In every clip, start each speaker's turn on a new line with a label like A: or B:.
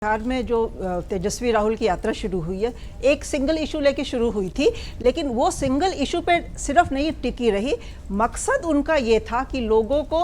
A: बिहार में जो तेजस्वी राहुल की यात्रा शुरू हुई है, एक सिंगल इशू लेके शुरू हुई थी, लेकिन वो सिंगल इशू पे सिर्फ नहीं टिकी रही। मकसद उनका ये था कि लोगों को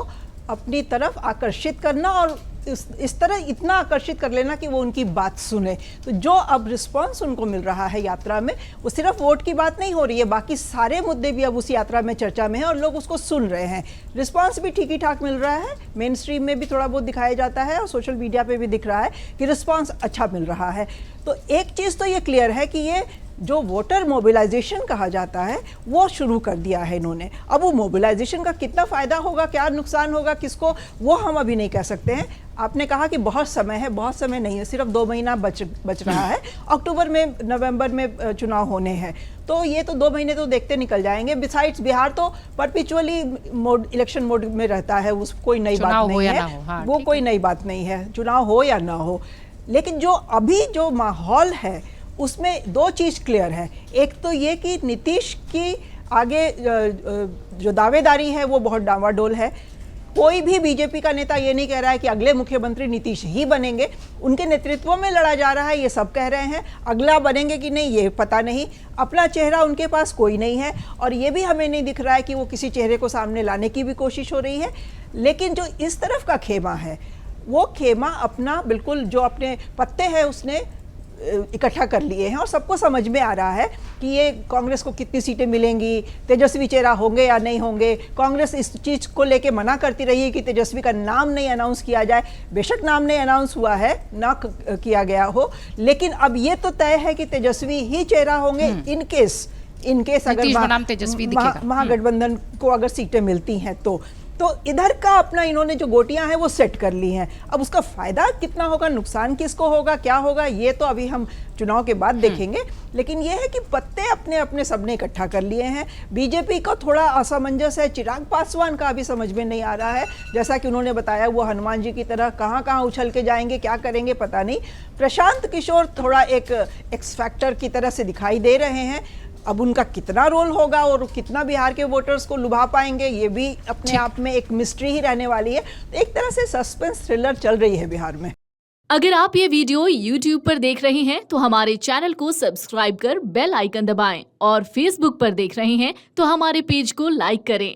A: अपनी तरफ आकर्षित करना और इस तरह इतना आकर्षित कर लेना कि वो उनकी बात सुने। तो जो अब रिस्पांस उनको मिल रहा है यात्रा में, वो सिर्फ वोट की बात नहीं हो रही है, बाकी सारे मुद्दे भी अब उस यात्रा में चर्चा में हैं और लोग उसको सुन रहे हैं। रिस्पांस भी ठीक ही ठाक मिल रहा है, मेन स्ट्रीम में भी थोड़ा बहुत दिखाया जाता है और सोशल मीडिया पे भी दिख रहा है कि रिस्पांस अच्छा मिल रहा है। तो एक चीज़ तो ये क्लियर है कि ये जो वोटर मोबिलाइजेशन कहा जाता है वो शुरू कर दिया है इन्होंने। अब वो मोबिलाइजेशन का कितना फ़ायदा होगा, क्या नुकसान होगा किसको, वो हम अभी नहीं कह सकते हैं। आपने कहा कि बहुत समय है, बहुत समय नहीं है, सिर्फ 2 महीना बच रहा है। अक्टूबर में नवंबर में चुनाव होने हैं, तो ये तो 2 महीने तो देखते निकल जाएंगे। बिसाइड्स बिहार तो परपिचुअली इलेक्शन मोड में रहता है, उस कोई नई बात नहीं है, वो कोई नई बात नहीं है, चुनाव हो या ना हो। लेकिन जो अभी जो माहौल है उसमें 2 चीज़ क्लियर है। एक तो ये कि नीतीश की आगे जो दावेदारी है वो बहुत डावाडोल है। कोई भी बीजेपी का नेता ये नहीं कह रहा है कि अगले मुख्यमंत्री नीतीश ही बनेंगे, उनके नेतृत्व में लड़ा जा रहा है, ये सब कह रहे हैं। अगला बनेंगे कि नहीं ये पता नहीं, अपना चेहरा उनके पास कोई नहीं है और ये भी हमें नहीं दिख रहा है कि वो किसी चेहरे को सामने लाने की भी कोशिश हो रही है। लेकिन जो इस तरफ का खेमा है, वो खेमा अपना बिल्कुल जो अपने पत्ते हैं उसने इकट्ठा कर लिए हैं और सबको समझ में आ रहा है कि ये कांग्रेस को कितनी सीटें मिलेंगी, तेजस्वी चेहरा होंगे या नहीं होंगे। कांग्रेस इस चीज़ को लेके मना करती रही है कि तेजस्वी का नाम नहीं अनाउंस किया जाए। बेशक नाम नहीं अनाउंस हुआ है, ना किया गया हो, लेकिन अब ये तो तय है कि तेजस्वी ही चेहरा होंगे इनकेस अगर महागठबंधन को अगर सीटें मिलती हैं तो इधर का अपना इन्होंने जो गोटियां हैं वो सेट कर ली हैं। अब उसका फायदा कितना होगा, नुकसान किसको होगा, क्या होगा, ये तो अभी हम चुनाव के बाद देखेंगे। लेकिन ये है कि पत्ते अपने अपने सबने इकट्ठा कर लिए हैं। बीजेपी को थोड़ा असमंजस है, चिराग पासवान का अभी समझ में नहीं आ रहा है। जैसा कि उन्होंने बताया, वो हनुमान जी की तरह कहाँ कहाँ उछल के जाएंगे, क्या करेंगे पता नहीं। प्रशांत किशोर थोड़ा एक एक्स फैक्टर की तरह से दिखाई दे रहे हैं। अब उनका कितना रोल होगा और कितना बिहार के वोटर्स को लुभा पाएंगे, ये भी अपने आप में एक मिस्ट्री ही रहने वाली है। तो एक तरह से सस्पेंस थ्रिलर चल रही है बिहार में।
B: अगर आप ये वीडियो YouTube पर देख रहे हैं तो हमारे चैनल को सब्सक्राइब कर बेल आइकन दबाएं और Facebook पर देख रहे हैं तो हमारे पेज को लाइक करें।